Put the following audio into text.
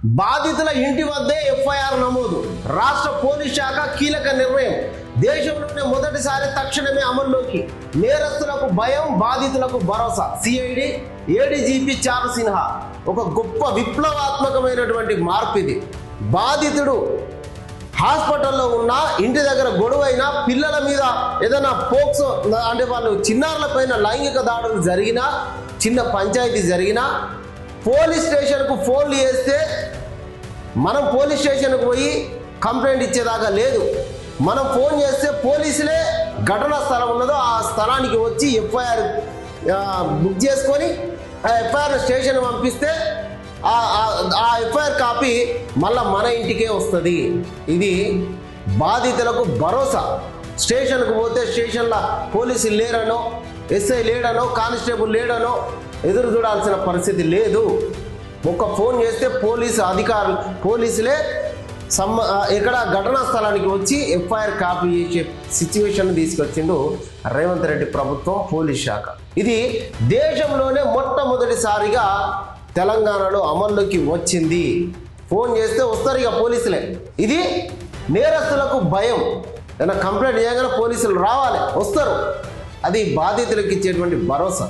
బాధితుల ఇంటి వద్దే ఎఫ్ఐఆర్ నమోదు. రాష్ట్ర పోలీస్ శాఖ కీలక నిర్ణయం. దేశంలోనే మొదటిసారి తక్షణమే అమల్లోకి. నేరస్తులకు భయం, బాధితులకు భరోసా. సిఐడి ఏడీజీపీ చారు సిన్హా ఒక గొప్ప విప్లవాత్మకమైనటువంటి మార్పు ఇది. బాధితుడు హాస్పిటల్లో ఉన్న, ఇంటి దగ్గర గొడవైనా, పిల్లల మీద ఏదైనా పోక్సో అంటే వాళ్ళు చిన్నారుల పైన లైంగిక దాడులు జరిగినా, చిన్న పంచాయతీ జరిగినా పోలీస్ స్టేషన్కు ఫోన్లు చేస్తే మనం పోలీస్ స్టేషన్కు పోయి కంప్లైంట్ ఇచ్చేదాకా లేదు. మనం ఫోన్ చేస్తే పోలీసులే ఘటనా స్థలం ఉన్నదో ఆ స్థలానికి వచ్చి ఎఫ్ఐఆర్ బుక్ చేసుకొని ఆ ఎఫ్ఐఆర్ స్టేషన్ పంపిస్తే ఆ ఎఫ్ఐఆర్ కాపీ మళ్ళీ మన ఇంటికే వస్తుంది. ఇది బాధితులకు భరోసా. స్టేషన్కు పోతే స్టేషన్లో పోలీసులు లేరనో, ఎస్ఐ లేడనో, కానిస్టేబుల్ లేడనో ఎదురు చూడాల్సిన పరిస్థితి లేదు. ఒక్క ఫోన్ చేస్తే పోలీసులే ఇక్కడ ఘటనా స్థలానికి వచ్చి ఎఫ్ఐఆర్ కాపీ చేసే సిచ్యువేషన్ తీసుకొచ్చిండు రేవంత్ రెడ్డి ప్రభుత్వం, పోలీస్ శాఖ. ఇది దేశంలోనే మొట్టమొదటిసారిగా తెలంగాణలో అమల్లోకి వచ్చింది. ఫోన్ చేస్తే వస్తారు ఇక పోలీసులే. ఇది నేరస్తులకు భయం. ఏదైనా కంప్లైంట్ చేయగానే పోలీసులు రావాలి, వస్తారు. అది బాధితులకు ఇచ్చేటువంటి భరోసా.